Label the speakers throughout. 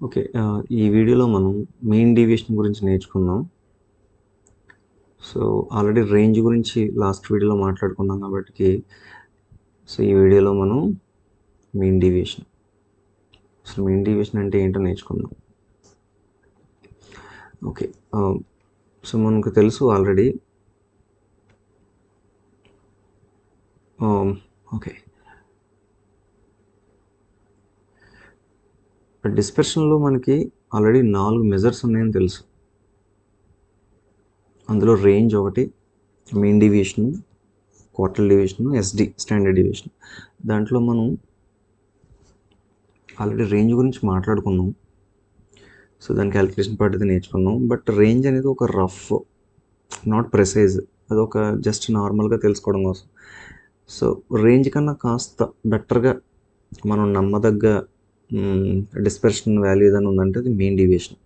Speaker 1: Okay. ఈ వీడియోలో మనం మీన్ డీవియేషన్ గురించి నేర్చుకుందాం. సో, ఆల్రెడీ రేంజ్ గురించి లాస్ట్ వీడియోలో మాట్లాడుకున్నాం కాబట్టికి, సో, ఈ వీడియోలో మనం మీన్ డీవియేషన్. అసలు మీన్ డీవియేషన్ అంటే ఏంటో నేర్చుకుందాం. ఓకే. సో, మనకు తెలుసు ఆల్రెడీ. ఓకే. డిస్పర్షన్‌లో మనకి ఆల్రెడీ 4 మెజర్స్ ఉన్నాయని తెలుసు. అందులో రేంజ్ ఒకటి, mean deviation, quartile deviation, SD standard deviation. దాంట్లో మనం ఆల్రెడీ రేంజ్ గురించి మాట్లాడుకున్నాం. సో, దాని క్యాలిక్యులేషన్ పద్ధతి నేర్చుకున్నాం. బట్ రేంజ్ అనేది ఒక రఫ్, నాట్ ప్రెసైజ్. అదొక జస్ట్ నార్మల్గా తెలుసుకోవడం కోసం. సో, రేంజ్ కన్నా కాస్త బెటర్గా మనం నమ్మదగ్గ డిస్పర్షన్ వాల్యూ ఏదైనా ఉందంటే అది మీన్ డీవియేషన్.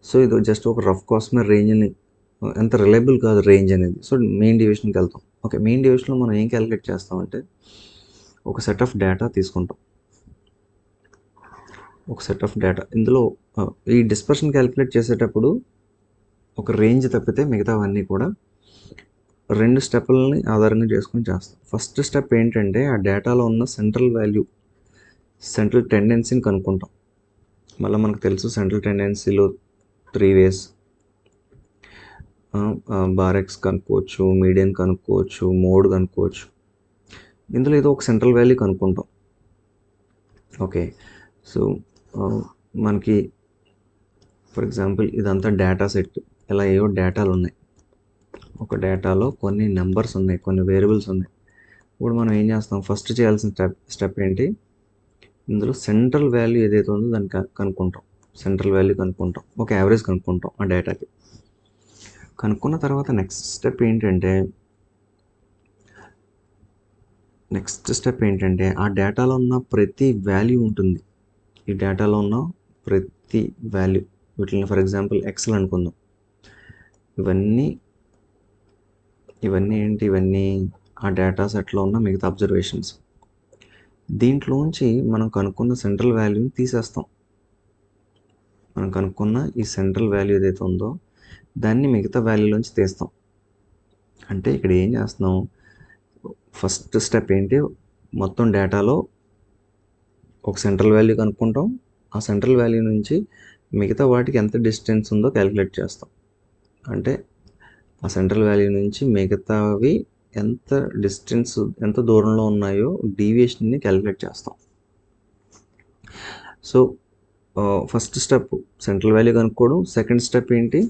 Speaker 1: సో, ఇది జస్ట్ ఒక రఫ్ కోసమే రేంజ్ని, ఎంత రిలయబుల్ కాదు రేంజ్ అనేది. సో, మెయిన్ డీవియేషన్కి వెళ్తాం. ఓకే, మెయిన్ డీవియేషన్లో మనం ఏం క్యాలిక్యులేట్ చేస్తామంటే ఒక సెట్ ఆఫ్ డేటా తీసుకుంటాం. ఒక సెట్ ఆఫ్ డేటా ఇందులో ఈ డిస్పర్షన్ క్యాలిక్యులేట్ చేసేటప్పుడు ఒక రేంజ్ తప్పితే మిగతావన్నీ కూడా 2 స్టెప్పులని ఆధారంగా చేసుకొని చేస్తాం. ఫస్ట్ స్టెప్ ఏంటంటే ఆ డేటాలో ఉన్న సెంట్రల్ వాల్యూ, సెంట్రల్ టెండెన్సీని కనుక్కుంటాం. మళ్ళీ మనకు తెలుసు సెంట్రల్ టెండెన్సీలో 3 వేస్. బారెక్స్ కనుక్కోవచ్చు, మీడియన్ కనుక్కోవచ్చు, మోడ్ కనుక్కోవచ్చు. ఇందులో ఏదో ఒక సెంట్రల్ వాల్యూ కనుక్కుంటాం. ఓకే, సో మనకి ఫర్ ఎగ్జాంపుల్ ఇదంతా డేటా సెట్. ఇలా ఏవో డేటాలు ఉన్నాయి. ఒక డేటాలో కొన్ని నెంబర్స్ ఉన్నాయి, కొన్ని వేరియబుల్స్ ఉన్నాయి. ఇప్పుడు మనం ఏం చేస్తాం, ఫస్ట్ చేయాల్సిన స్టెప్ ఏంటి, ఇందులో సెంట్రల్ వాల్యూ ఏదైతే ఉందో దాన్ని కనుక్కుంటాం. సెంట్రల్ వాల్యూ కనుక్కుంటాం, ఒక యావరేజ్ కనుక్కుంటాం ఆ డేటాకి. కనుక్కున్న తర్వాత నెక్స్ట్ స్టెప్ ఏంటంటే ఆ డేటాలో ఉన్న ప్రతి వాల్యూ ఉంటుంది. ఈ డేటాలో ఉన్న ప్రతి వాల్యూ, వీటిని ఫర్ ఎగ్జాంపుల్ ఎక్సెల్ అనుకుందాం. ఇవన్నీ ఆ డేటా సెట్లో ఉన్న మిగతా అబ్జర్వేషన్స్. దీంట్లోంచి మనం కనుక్కున్న సెంట్రల్ వాల్యూని తీసేస్తాం. మనం కనుక్కున్న ఈ సెంట్రల్ వాల్యూ ఏదైతే ఉందో దాన్ని మిగతా వాల్యూలోంచి తీస్తాం. అంటే ఇక్కడ ఏం చేస్తున్నాం, ఫస్ట్ స్టెప్ ఏంటి, మొత్తం డేటాలో ఒక సెంట్రల్ వాల్యూ కనుక్కుంటాం. ఆ సెంట్రల్ వాల్యూ నుంచి మిగతా వాటికి ఎంత డిస్టెన్స్ ఉందో క్యాలిక్యులేట్ చేస్తాం. అంటే ఆ సెంట్రల్ వాల్యూ నుంచి మిగతావి ఎంత డిస్టెన్స్, ఎంత దూరంలో ఉన్నాయో డీవియేషన్ని క్యాలిక్యులేట్ చేస్తాం. So first step central value కనుక్కోవడం. సెకండ్ స్టెప్ ఏంటి,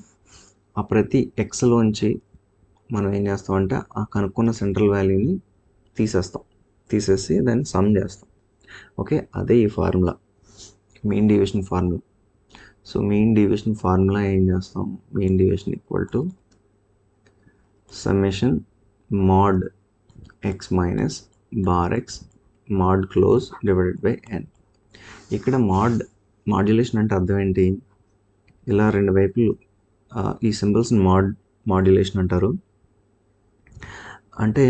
Speaker 1: ఆ ప్రతి ఎక్స్లోంచి మనం ఏం చేస్తామంటే ఆ కనుక్కున్న సెంట్రల్ వాల్యూని తీసేసి దాన్ని సమ్ చేస్తాం. ఓకే, అదే ఈ formula, mean deviation formula. So mean deviation formula ఏం చేస్తాం, mean deviation equal to summation mod x minus bar x mod close divided by n. ఇక్కడ మాడ్యులేషన్ అంటే అర్థం ఏంటి, ఇలా రెండు వైపులు ఈ సింబల్స్ని మాడ్యులేషన్ అంటారు. అంటే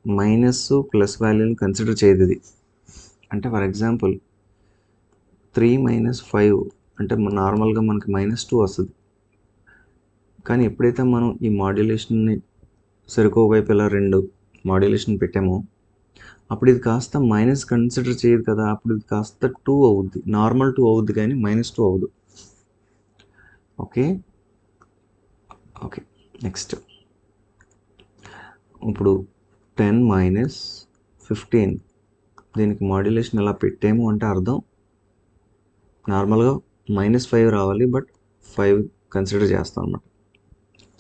Speaker 1: మైనస్ ప్లస్ వాల్యూని కన్సిడర్ చేయదు ఇది. అంటే ఫర్ ఎగ్జాంపుల్ 3 - 5 అంటే నార్మల్గా మనకి -2 వస్తుంది. కానీ ఎప్పుడైతే మనం ఈ మాడ్యులేషన్ని సరికో వైపు ఇలా 2 మాడ్యులేషన్ పెట్టామో అప్పుడు ఇది కాస్త మైనస్ కన్సిడర్ చేయదు కదా, అప్పుడు ఇది కాస్త 2 అవుద్ది. నార్మల్ 2 అవుద్ది కానీ -2 అవ్వదు. ఓకే, నెక్స్ట్ ఇప్పుడు 10 - 15 దీనికి మాడ్యులేషన్ ఎలా పెట్టాము అంటే అర్థం నార్మల్గా -5 రావాలి, బట్ 5 కన్సిడర్ చేస్తాం అన్నమాట.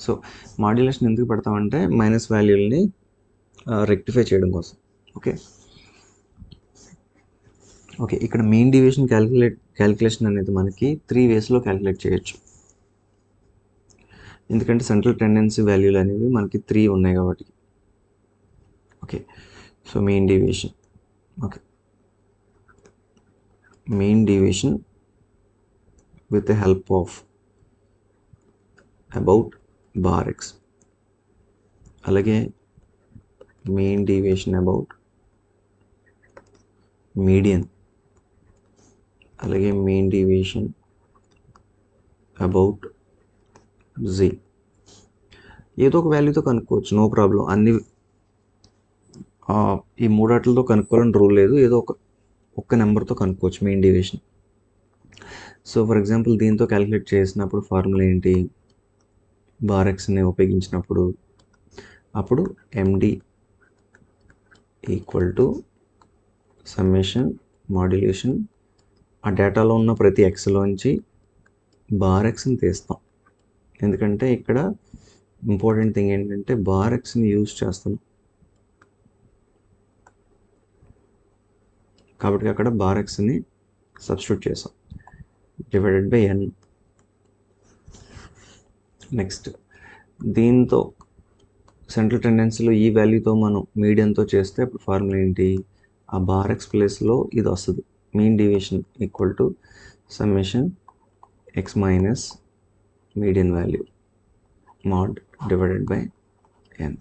Speaker 1: సో మాడ్యులేషన్ ఎందుకు పెడతామంటే మైనస్ వాల్యూల్ని రెక్టిఫై చేయడం కోసం. ఓకే, ఇక్కడ మీన్ డీవియేషన్ క్యాలిక్యులేషన్ అనేది మనకి 3 వేస్లో క్యాలిక్యులేట్ చేయొచ్చు. ఎందుకంటే సెంట్రల్ టెండెన్సీ వాల్యూలు అనేవి మనకి 3 ఉన్నాయి కాబట్టి. Okay, so mean deviation. Okay, mean deviation with the help of about bar x, అలాగే mean deviation about median, అలాగే మీన్ డీవియేషన్ అబౌట్ జీ ఏదో ఒక వాల్యూతో కనుక్కోవచ్చు, నో ప్రాబ్లం. అన్ని ఈ మూడాట్లతో కనుక్కోవాలని రూల్ లేదు, ఏదో ఒక్క నెంబర్తో కనుక్కోవచ్చు mean deviation. So for example దీంతో క్యాలిక్యులేట్ చేసినప్పుడు ఫార్ములా ఏంటి, బారెక్స్ని ఉపయోగించినప్పుడు అప్పుడు ఎండి ఈక్వల్ టు సమ్మేషన్ మాడ్యులేషన్ ఆ డేటాలో ఉన్న ప్రతి ఎక్స్లోంచి బారెక్స్ని తీస్తాం. ఎందుకంటే ఇక్కడ ఇంపార్టెంట్ థింగ్ ఏంటంటే బారెక్స్ని యూజ్ చేస్తున్నాం కాబట్టి అక్కడ బారెక్స్ని సబ్స్టిట్యూట్ చేసాం, డివైడెడ్ బై ఎన్. నెక్స్ట్ దీంతో సెంట్రల్ టెండెన్సీలో ఈ వాల్యూతో మనం మీడియంతో చేస్తే అప్పుడు ఫార్ములా ఏంటి, ఆ బారెక్స్ ప్లేస్లో ఇది వస్తుంది, mean deviation equal to summation x minus median value mod divided by n.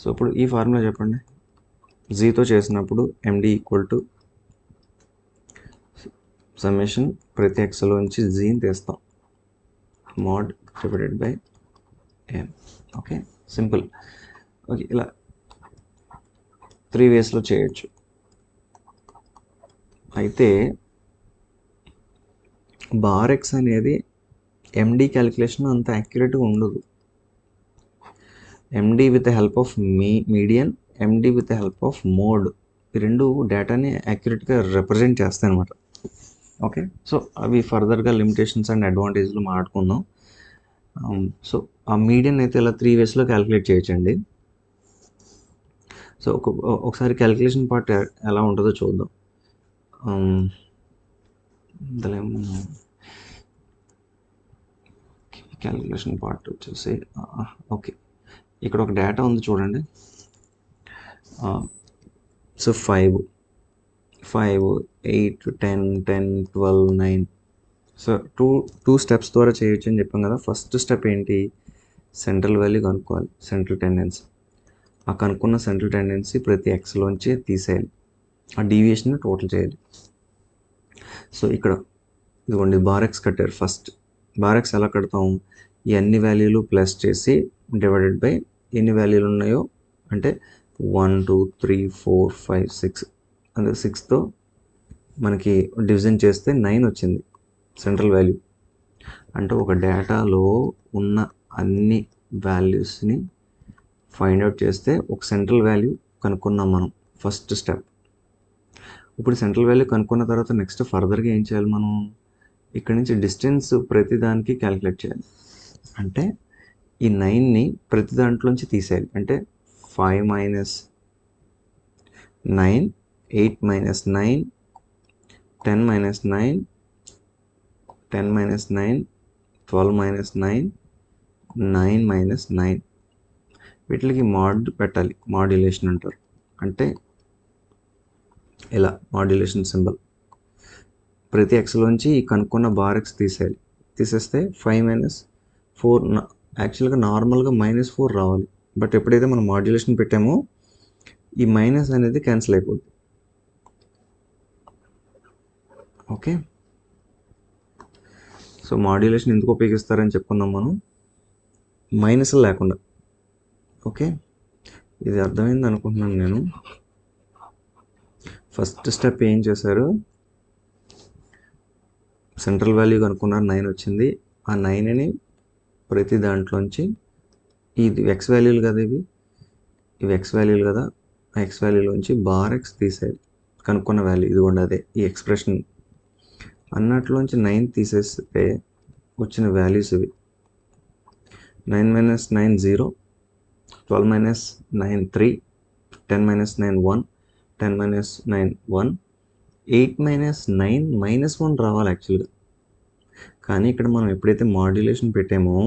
Speaker 1: So ఇప్పుడు ఈ ఫార్ములా చెప్పండి, జీతో చేసినప్పుడు ఎండి ఈక్వల్ టు సమ్మేషన్ ప్రతి ఎక్స్లోంచి జీని తీస్తాం, mod divided by n. Okay, simple. Okay, ఇలా 3 వేస్లో చేయొచ్చు. అయితే బారెక్స్ అనేది ఎండి క్యాలిక్యులేషన్ అంత యాక్యురేట్గా ఉండదు. MD with the help of median, MD with the help of mode, ఈ రెండు డేటాని యాక్యురేట్గా రిప్రజెంట్ చేస్తాయి అనమాట. ఓకే, సో అవి ఫర్దర్గా లిమిటేషన్స్ అండ్ అడ్వాంటేజ్లు మాట్లాడుకుందాం. సో ఆ మీడియన్ అయితే ఇలా 3 వేస్లో క్యాలిక్యులేట్ చేయొచ్చండి. సో ఒకసారి క్యాలిక్యులేషన్ పార్ట్ ఎలా ఉంటుందో చూద్దాం. క్యాలిక్యులేషన్ పార్ట్ వచ్చేసి ఓకే, ఇక్కడ ఒక డేటా ఉంది చూడండి. సో 5, 8, 10, 12, 9. సో టూ స్టెప్స్ ద్వారా చేయొచ్చు అని చెప్పాం కదా. ఫస్ట్ స్టెప్ ఏంటి, సెంట్రల్ వాల్యూ కనుక్కోవాలి, సెంట్రల్ టెండెన్సీ. ఆ కనుక్కున్న సెంట్రల్ టెండెన్సీ ప్రతి ఎక్స్లోంచి తీసేయాలి, ఆ డీవియేషన్ టోటల్ చేయాలి. సో ఇక్కడ ఇదిగోండి బారెక్స్ కట్టారు. ఫస్ట్ బారెక్స్ ఎలా కడతాం, ఈ అన్ని వాల్యూలు ప్లస్ చేసి డివైడెడ్ బై ఎన్ని వాల్యూలు ఉన్నాయో, అంటే 1, 2, 3, 4, 5, 6 అంటే 6తో మనకి డివిజన్ చేస్తే 9 వచ్చింది సెంట్రల్ వాల్యూ. అంటే ఒక డేటాలో ఉన్న అన్ని వాల్యూస్ని ఫైండ్ అవుట్ చేస్తే ఒక సెంట్రల్ వాల్యూ కనుక్కున్నాం మనం, ఫస్ట్ స్టెప్. ఇప్పుడు సెంట్రల్ వాల్యూ కనుక్కున్న తర్వాత నెక్స్ట్ ఫర్దర్గా ఏం చేయాలి, మనం ఇక్కడ నుంచి డిస్టెన్స్ ప్రతి దానికి క్యాలిక్యులేట్ చేయాలి. అంటే ఈ 9ని ప్రతి దాంట్లోంచి తీసేయాలి. అంటే 5 minus 9, 8 minus 9, 10 minus 9, 10 minus 9, 12 minus 9, 9 minus 9. వీటికి మాడ్ పెట్టాలి, మాడ్యులేషన్ అంటారు. అంటే ఇలా మాడ్యులేషన్ సింబల్ ప్రతి ఎక్స్లోంచి కనుక్కున్న బారెక్స్ తీసేయాలి. తీసేస్తే 5 మైనస్ 4, యాక్చువల్గా నార్మల్గా -4 రావాలి. బట్ ఎప్పుడైతే మనం మాడ్యులేషన్ పెట్టామో ఈ మైనస్ అనేది క్యాన్సిల్ అయిపోద్ది. ఓకే, సో మాడ్యులేషన్ ఎందుకు ఉపయోగిస్తారని చెప్పుకున్నాం మనం, మైనస్ లేకుండా. ఓకే, ఇది అర్థమైంది అనుకుంటున్నాను నేను. ఫస్ట్ స్టెప్ ఏం చేశారు, సెంట్రల్ వాల్యూ కనుక్కున్నారు, 9 వచ్చింది. ఆ 9ని ప్రతి దాంట్లోంచి, ఇది ఎక్స్ వాల్యూలు కదా, ఇవి ఎక్స్ వాల్యూలు కదా, ఆ ఎక్స్ వాల్యూలోంచి బారెక్స్ తీసేయాలి, కనుక్కున్న వాల్యూ ఇదిగోండి అదే ఈ ఎక్స్ప్రెషన్. అన్నట్లోంచి 9 తీసేస్తే వచ్చిన వాల్యూస్ ఇవి. 9 minus 9 0, 12 minus 9 3, 10 minus 9 1, 10 minus 9 1, 8 minus 9 -1 రావాలి యాక్చువల్గా. కానీ ఇక్కడ మనం ఎప్పుడైతే మాడ్యులేషన్ పెట్టామో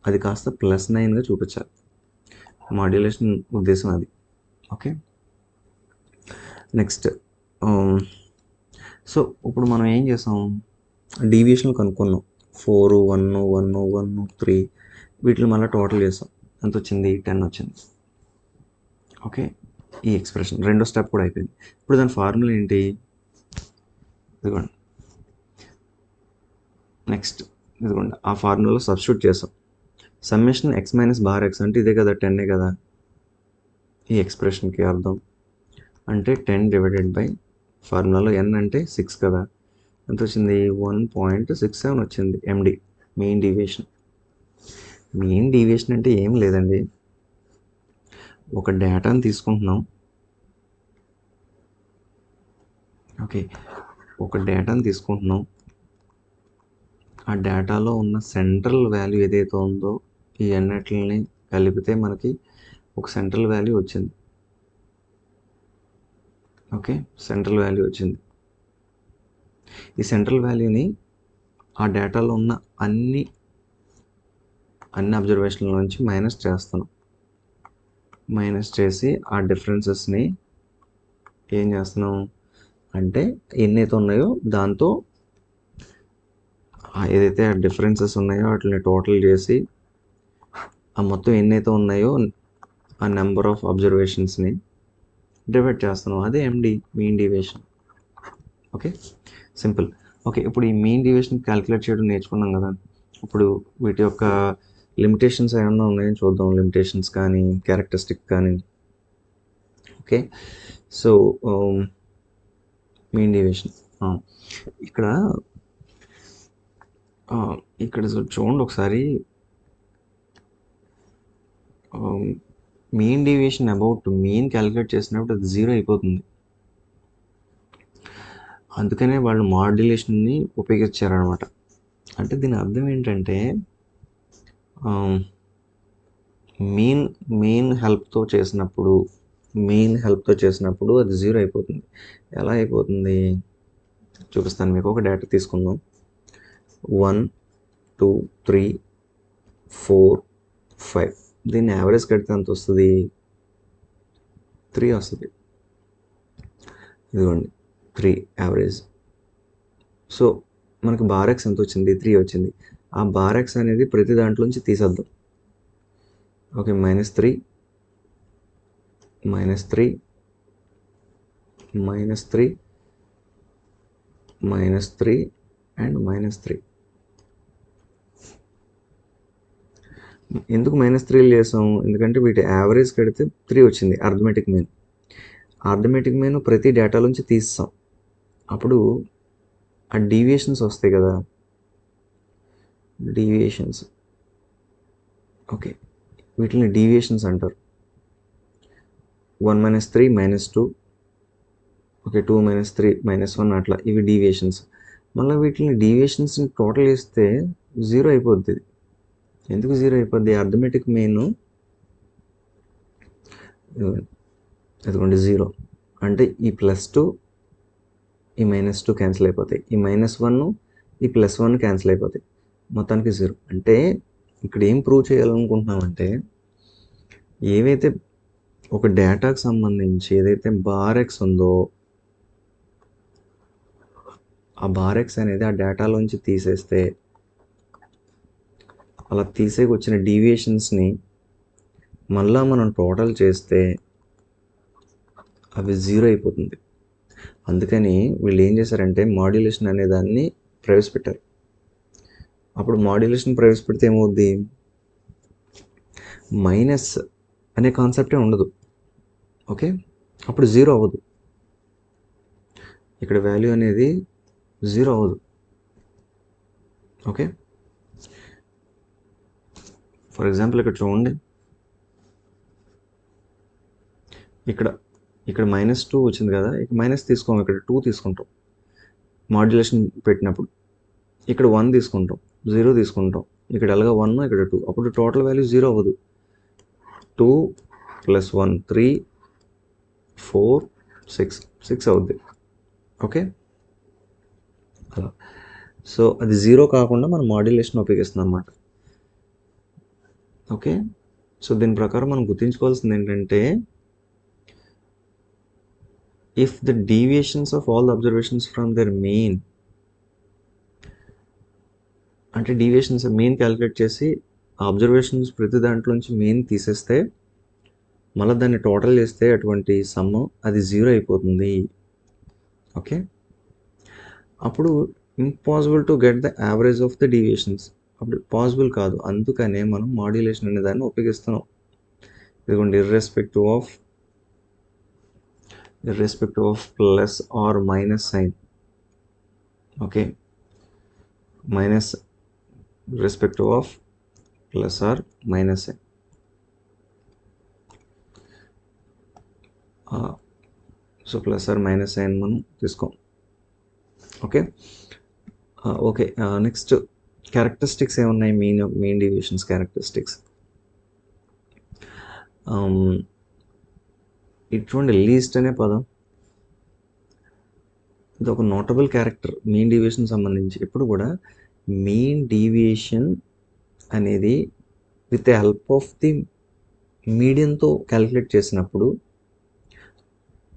Speaker 1: అది కాస్త +9గా చూపించాలి. మాడ్యులేషన్ ఉద్దేశం అది. ఓకే, నెక్స్ట్ సో ఇప్పుడు మనం ఏం చేసాం, డీవియేషన్ కనుక్కున్నాం. 4, 1, 1, 1, 3 వీటిని మళ్ళీ టోటల్ చేసాం, ఎంత వచ్చింది, 10 వచ్చింది. ఓకే, ఈ ఎక్స్ప్రెషన్ రెండో స్టెప్ కూడా అయిపోయింది. ఇప్పుడు దాని ఫార్ములా ఏంటి, ఇదిగోండి నెక్స్ట్ ఇదిగోండి ఆ ఫార్ములాలో సబ్స్టిట్యూట్ చేసాం. Summation x minus bar X అంటే ఇదే కదా 10 కదా ఈ ఎక్స్ప్రెషన్కి అర్థం. అంటే 10 డివైడెడ్ బై ఫార్ములాలో n అంటే 6 కదా, ఎంత వచ్చింది 1.67 వచ్చింది ఎండి మెయిన్ డీవియేషన్. మెయిన్ డీవియేషన్ అంటే ఏం లేదండి, ఒక డేటాని తీసుకుంటున్నాం. ఓకే, ఒక డేటాని తీసుకుంటున్నాం, ఆ డేటాలో ఉన్న సెంట్రల్ వాల్యూ ఏదైతే ఉందో ఈ అన్నిటిని కలిపితే మనకి ఒక సెంట్రల్ వాల్యూ వచ్చింది. ఓకే, సెంట్రల్ వాల్యూ వచ్చింది. ఈ సెంట్రల్ వాల్యూని ఆ డేటాలో ఉన్న అన్ని అబ్జర్వేషన్ల నుంచి మైనస్ చేస్తున్నాం. మైనస్ చేసి ఆ డిఫరెన్సెస్ని ఏం చేస్తున్నాం అంటే ఎన్నైతే ఉన్నాయో దాంతో ఏదైతే ఆ డిఫరెన్సెస్ ఉన్నాయో వాటిని టోటల్ చేసి ఆ మొత్తం ఎన్నైతే ఉన్నాయో ఆ నెంబర్ ఆఫ్ అబ్జర్వేషన్స్ని డివైడ్ చేస్తున్నాం. అదే MD mean deviation. Okay, simple. Okay, ఇప్పుడు ఈ మీన్ డీవియేషన్ క్యాలిక్యులేట్ చేయడం నేర్చుకున్నాం కదా. ఇప్పుడు వీటి యొక్క లిమిటేషన్స్ ఏమన్నా ఉన్నాయని చూద్దాం, లిమిటేషన్స్ కానీ క్యారెక్టరిస్టిక్ కానీ. ఓకే, సో మీన్ డీవియేషన్ ఇక్కడ చూడండి ఒకసారి. Mean deviation about mean calculate చేసినప్పుడు అది 0 అయిపోతుంది. అందుకనే వాళ్ళు మాడ్యులేషన్ని ఉపయోగించారనమాట. అంటే దీని అర్థం ఏంటంటే మెయిన్ హెల్ప్తో చేసినప్పుడు అది 0 అయిపోతుంది. ఎలా అయిపోతుంది చూపిస్తాను మీకు. ఒక డేటా తీసుకుందాం. 1 2 3 4 5. దీన్ని యావరేజ్ కడితే ఎంత వస్తుంది? 3 వస్తుంది. ఇదిగోండి 3 యావరేజ్. సో మనకు బార్ ఎక్స్ ఎంత వచ్చింది? 3 వచ్చింది. ఆ బార్ ఎక్స్ అనేది ప్రతి దాంట్లోంచి తీసేద్దాం. Okay, -3 -3 -3 -3 and -3. ఎందుకు -3 చేసాం? ఎందుకంటే వీటి యావరేజ్ కడితే 3 వచ్చింది. అర్థమెటిక్ మీన్ ప్రతి డేటాలోంచి తీస్తాం. అప్పుడు ఆ డీవియేషన్స్ వస్తాయి కదా, డీవియేషన్స్. ఓకే, వీటిని డీవియేషన్స్ అంటారు. 1 - 3 -2. ఓకే, 2 - 3 -1 అట్లా. ఇవి డీవియేషన్స్. మళ్ళీ వీటిని డీవియేషన్స్ని టోటల్ చేస్తే 0 అయిపోద్ది. ఎందుకు 0 అయిపోద్ది? అర్థమెటిక్ మీన్ ఇదిగోండి 0 అంటే ఈ +2 ఈ -2 క్యాన్సిల్ అయిపోతాయి, ఈ -1 ఈ +1 క్యాన్సిల్ అయిపోతాయి, మొత్తానికి 0. అంటే ఇక్కడ ఏం ప్రూవ్ చేయాలనుకుంటున్నామంటే ఏవైతే ఒక డేటాకు సంబంధించి ఏదైతే బార్ ఎక్స్ ఉందో ఆ బార్ ఎక్స్ అనేది ఆ డేటాలోంచి తీసేస్తే అలా తీసేకి వచ్చిన డీవియేషన్స్ని మళ్ళా మనం టోటల్ చేస్తే అవి 0 అయిపోతుంది. అందుకని వీళ్ళు ఏం చేశారంటే మాడ్యులేషన్ అనే దాన్ని ప్రవేశపెట్టారు. అప్పుడు మాడ్యులేషన్ ప్రవేశపెడితే ఏమవుద్ది? మైనస్ అనే కాన్సెప్టే ఉండదు. ఓకే, అప్పుడు 0 అవ్వదు. ఇక్కడ వాల్యూ అనేది 0 అవ్వదు. ఓకే, ఫర్ ఎగ్జాంపుల్ ఇక్కడ చూడండి. ఇక్కడ -2 వచ్చింది కదా, ఇక్కడ మైనస్ తీసుకోము, ఇక్కడ 2 తీసుకుంటాం మాడ్యులేషన్ పెట్టినప్పుడు. ఇక్కడ 1 తీసుకుంటాం, 0 తీసుకుంటాం, ఇక్కడ ఎలాగ 1 ఇక్కడ 2. అప్పుడు టోటల్ వాల్యూ 0 అవ్వదు. 2 + 1 3 4 6 అవుద్ది. ఓకే, అలా. సో అది 0 కాకుండా మనం మాడ్యులేషన్ ఉపయోగిస్తున్నాం అన్నమాట. ఓకే, సో దీని ప్రకారం మనం గుర్తుంచుకోవాల్సింది ఏంటంటే if the deviations of all the observations from their mean, అంటే డీవియేషన్స్ మెయిన్ క్యాలిక్యులేట్ చేసి ఆ అబ్జర్వేషన్స్ ప్రతి దాంట్లోంచి మెయిన్ తీసేస్తే మళ్ళీ దాన్ని టోటల్ చేస్తే అటువంటి సమ్ అది 0 అయిపోతుంది. ఓకే, అప్పుడు impossible to get the average of the deviations. అప్పుడు పాసిబుల్ కాదు, అందుకనే మనం మాడ్యులేషన్ అనే దాన్ని ఉపయోగిస్తున్నాం. ఇదిగోండి, irrespective of plus or minus sign. Okay, minus irrespective of plus or minus sign. So plus or minus sign మనం తీసుకోం. ఓకే ఓకే నెక్స్ట్ క్యారెక్టరిస్టిక్స్ ఏమున్నాయి? Main deviations characteristics. ఇటువంటి లీస్ట్ అనే పదం ఇది ఒక నోటబుల్ క్యారెక్టర్ మెయిన్ డీవియేషన్ సంబంధించి. ఎప్పుడు కూడా మెయిన్ డీవియేషన్ అనేది with the help of the మీడియంతో క్యాలిక్యులేట్ చేసినప్పుడు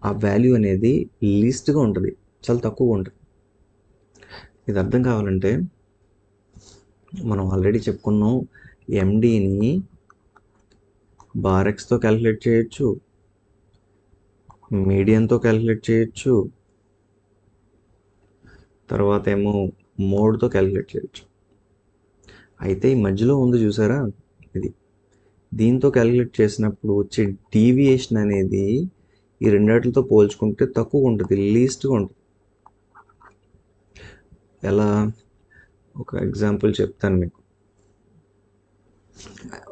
Speaker 1: ఆ వాల్యూ అనేది లీస్ట్గా ఉంటుంది, చాలా తక్కువగా ఉంటుంది. ఇది అర్థం కావాలంటే మనం ఆల్రెడీ చెప్పుకున్నాం, ఎండీని బార్ ఎక్స్తో క్యాలిక్యులేట్ చేయొచ్చు, మీడియంతో క్యాలిక్యులేట్ చేయొచ్చు, తర్వాత ఏమో మోడ్తో క్యాలిక్యులేట్ చేయొచ్చు. అయితే ఈ మధ్యలో ఉంది చూసారా, ఇది దీంతో క్యాలిక్యులేట్ చేసినప్పుడు వచ్చే డీవియేషన్ అనేది ఈ రెండిటితో పోల్చుకుంటే తక్కువగా ఉంటుంది, లీస్ట్గా ఉంటుంది. ఎలా? ఒక ఎగ్జాంపుల్ చెప్తాను మీకు.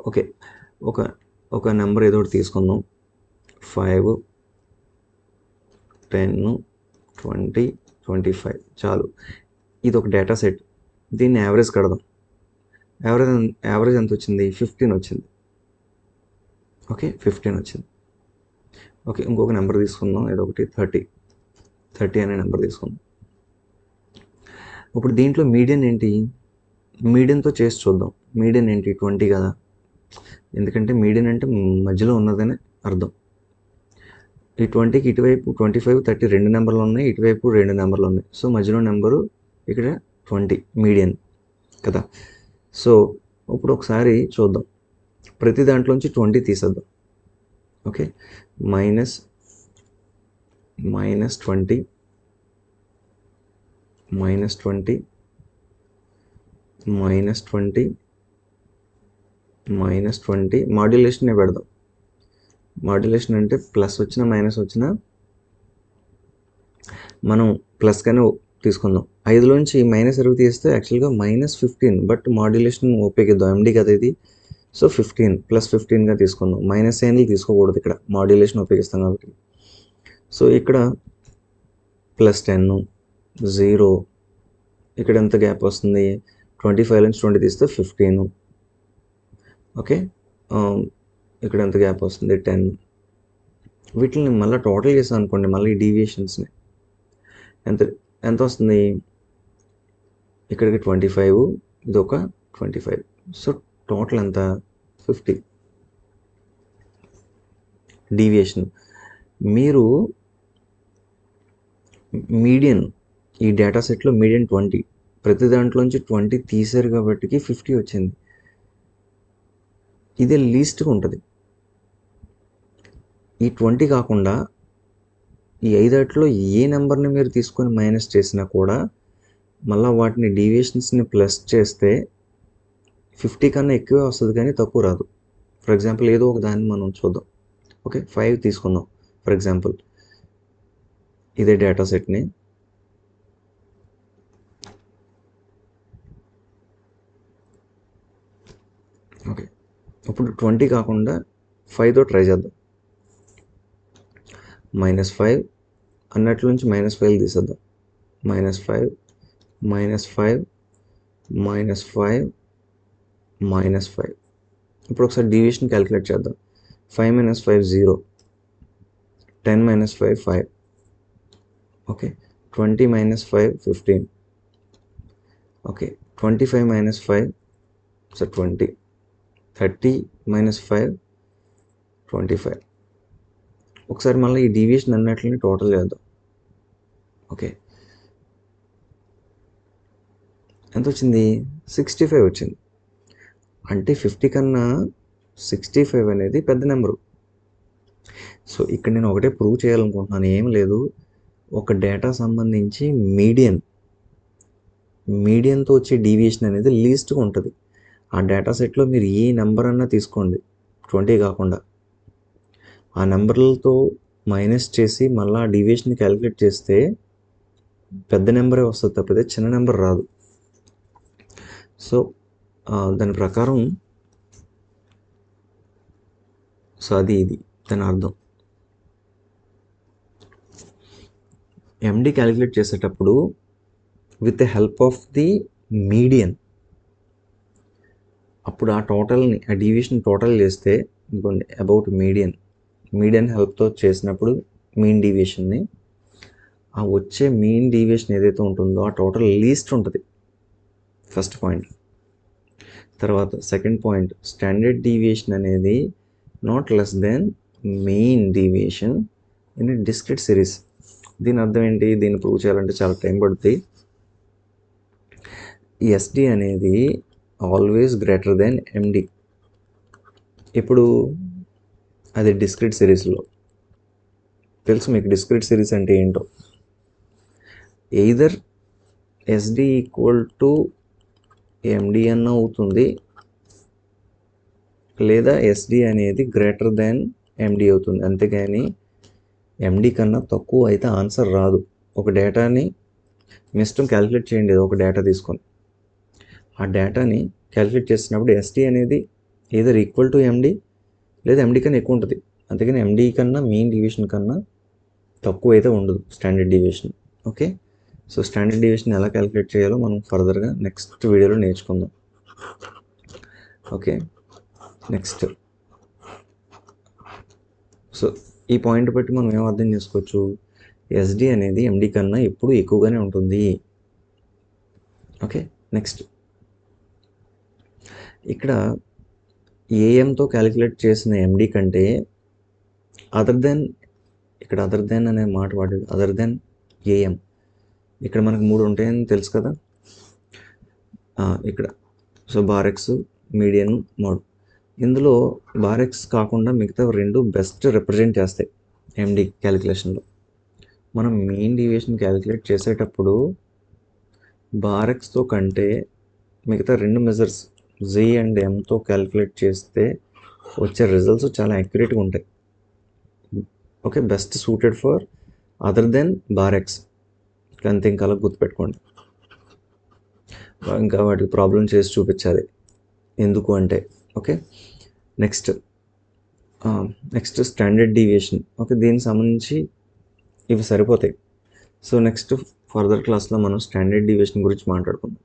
Speaker 1: ఓకే, ఒక నెంబర్ ఏదో ఒకటి తీసుకుందాం. 5, 10, 20, 25 చాలు. ఇది ఒక డేటా సెట్. దీన్ని యావరేజ్ కడదాం. యావరేజ్ ఎంత వచ్చింది? 15 వచ్చింది. ఓకే, 15 వచ్చింది. ఓకే, ఇంకొక నెంబర్ తీసుకుందాం, ఏదో ఒకటి 30 అనే నెంబర్ తీసుకుందాం. ఇప్పుడు దీంట్లో మీడియన్ ఏంటి? మీడియన్తో చేసి చూద్దాం. మీడియన్ ఏంటి? 20 కదా, ఎందుకంటే మీడియన్ అంటే మధ్యలో ఉన్నదని అర్థం. ఈ 20కి ఇటువైపు 25, 30 రెండు నెంబర్లు ఉన్నాయి, ఇటువైపు రెండు నెంబర్లు ఉన్నాయి. సో మధ్యలో నెంబరు ఇక్కడ 20 మీడియన్ కదా. సో ఇప్పుడు ఒకసారి చూద్దాం, ప్రతి దాంట్లోంచి 20 తీసేద్దాం. ఓకే, మైనస్ 20, -20, -20 మాడ్యులేషనే పెడదాం. మాడ్యులేషన్ అంటే ప్లస్ వచ్చినా మైనస్ వచ్చినా మనం ప్లస్గానే తీసుకుందాం. 5లోంచి -20 తీస్తే యాక్చువల్గా -15, బట్ మాడ్యులేషన్ ఉపయోగిద్దాం, ఎండి కదా ఇది. సో 15 +15గా తీసుకుందాం. మైనస్ సైన్లు తీసుకోకూడదు ఇక్కడ, మాడ్యులేషన్ ఉపయోగిస్తాం కాబట్టి. సో ఇక్కడ +10, 0, ఇక్కడ ఎంత గ్యాప్ వస్తుంది? 25లోంచి 20 తీస్తే 15. ఓకే, ఇక్కడ ఎంత గ్యాప్ వస్తుంది? 10. వీటిని మళ్ళీ టోటల్ చేసాం అనుకోండి, మళ్ళీ ఈ డీవియేషన్స్ని ఎంత వస్తుంది? ఇక్కడికి 25, ఇది ఒక 25. సో టోటల్ ఎంత? 50 డీవియేషన్. మీరు మీడియన్, ఈ డేటా సెట్లో మీడియన్ 20, ప్రతి దాంట్లోంచి 20 తీసారు కాబట్టి 50 వచ్చింది. ఇదే లీస్ట్గా ఉంటుంది. ఈ 20 కాకుండా ఈ 5 ఏ నెంబర్ని మీరు తీసుకొని మైనస్ చేసినా కూడా మళ్ళీ వాటిని డీవియేషన్స్ని ప్లస్ చేస్తే 50 కన్నా ఎక్కువే వస్తుంది, కానీ తక్కువ రాదు. ఫర్ ఎగ్జాంపుల్ ఏదో ఒక దాన్ని మనం చూద్దాం. ఓకే, 5 తీసుకుందాం ఫర్ ఎగ్జాంపుల్, ఇదే డేటా సెట్ని. ఓకే, ఇప్పుడు 20 కాకుండా 5తో ట్రై చేద్దాం. -5 అన్నట్ల నుంచి -5 తీసేద్దాం. -5, -5, -5, -5. ఇప్పుడు ఒకసారి డీవియేషన్ క్యాలిక్యులేట్ చేద్దాం. 5 - 5 0, 10 - 5 5. ఓకే, 20 - 5 15. Okay, 25 - 5 so 20, 30 - 5 25. ఒకసారి మళ్ళీ ఈ డీవియేషన్ అన్నిటిని టోటల్ చేద్దాం. ఓకే, ఎంత వచ్చింది? 65 వచ్చింది. అంటే 50 కన్నా 65 అనేది పెద్ద నెంబరు. సో ఇక్కడ నేను ఒకటే ప్రూవ్ చేయాలనుకుంటున్నాను, ఏం లేదు, ఒక డేటా సంబంధించి మీడియన్ మీడియన్తో వచ్చే డీవియేషన్ అనేది లీస్ట్గా ఉంటుంది. ఆ డేటా సెట్లో మీరు ఏ నెంబర్ అన్నా తీసుకోండి, 20 కాకుండా, ఆ నెంబర్లతో మైనస్ చేసి మళ్ళీ ఆ డీవియేషన్ క్యాలిక్యులేట్ చేస్తే పెద్ద నెంబరే వస్తుంది తప్పితే చిన్న నెంబర్ రాదు. సో దాని ప్రకారం అది ఇది దాని అర్థం. ఎండి క్యాలిక్యులేట్ చేసేటప్పుడు with the help of the median, అప్పుడు ఆ టోటల్ని, ఆ డీవియేషన్ టోటల్ చేస్తే ఇంకోండి అబౌట్ మీడియన్ హెల్ప్తో చేసినప్పుడు మీన్ డీవియేషన్ని, ఆ వచ్చే మీన్ డీవియేషన్ ఏదైతే ఉంటుందో ఆ టోటల్ లీస్ట్ ఉంటుంది, ఫస్ట్ పాయింట్. తర్వాత సెకండ్ పాయింట్, స్టాండర్డ్ డీవియేషన్ అనేది not less than mean deviation in discrete series. దీని అర్థం ఏంటి? దీన్ని ప్రూవ్ చేయాలంటే చాలా టైం పడుతుంది. ఎస్డి అనేది ఆల్వేస్ గ్రేటర్ దెన్ ఎండి. ఇప్పుడు అది డిస్క్రీట్ సిరీస్లో తెలుసు మీకు, డిస్క్రీట్ సిరీస్ అంటే ఏంటో. Either SD equal to MD అన్న అవుతుంది, లేదా ఎస్డి అనేది గ్రేటర్ దాన్ ఎండి అవుతుంది. అంతేగాని ఎండి కన్నా తక్కువ అయితే ఆన్సర్ రాదు. ఒక డేటాని మీ ఇష్టం క్యాలిక్యులేట్ చేయండి, ఒక డేటా తీసుకొని ఆ డేటాని క్యాలిక్యులేట్ చేసినప్పుడు ఎస్డి అనేది ఏదర్ ఈక్వల్ టు ఎండి లేదా ఎండి కన్నా ఎక్కువ ఉంటుంది. అంతేగాని ఎండి కన్నా మెయిన్ డీవియేషన్ కన్నా తక్కువ అయితే ఉండదు standard deviation. Okay, so standard deviation ఎలా క్యాలిక్యులేట్ చేయాలో మనం ఫర్దర్గా నెక్స్ట్ వీడియోలో నేర్చుకుందాం. Okay, next. సో ఈ పాయింట్ బట్టి మనం ఏం అర్థం చేసుకోవచ్చు? ఎస్డి అనేది ఎండి కన్నా ఎప్పుడు ఎక్కువగానే ఉంటుంది. Okay, next. ఇక్కడ ఏఎంతో క్యాలిక్యులేట్ చేసిన ఎండి కంటే అదర్ దెన్ అనే మాట వాడాడు, అదర్ దెన్ ఏఎం. ఇక్కడ మనకు 3 ఉంటాయని తెలుసు కదా ఇక్కడ. So barracks, median, mode. ఇందులో బారెక్స్ కాకుండా మిగతా 2 బెస్ట్ రిప్రజెంట్ చేస్తాయి ఎండి క్యాలిక్యులేషన్లో. మనం మెయిన్ డీవియేషన్ క్యాలిక్యులేట్ చేసేటప్పుడు బారెక్స్తో కంటే మిగతా 2 మెజర్స్ జీ అండ్ ఎంతో క్యాలిక్యులేట్ చేస్తే వచ్చే రిజల్ట్స్ చాలా యాక్యురేట్గా ఉంటాయి. Okay, best suited for other than bar x. అంతే, ఇంకా అలా గుర్తుపెట్టుకోండి. ఇంకా వాటికి ప్రాబ్లం చేసి చూపించాలి ఎందుకు అంటే. Okay, next standard deviation. Okay, దీనికి సంబంధించి ఇవి సరిపోతాయి. సో నెక్స్ట్ ఫర్దర్ క్లాస్లో మనం స్టాండర్డ్ డీవియేషన్ గురించి మాట్లాడుకుందాం.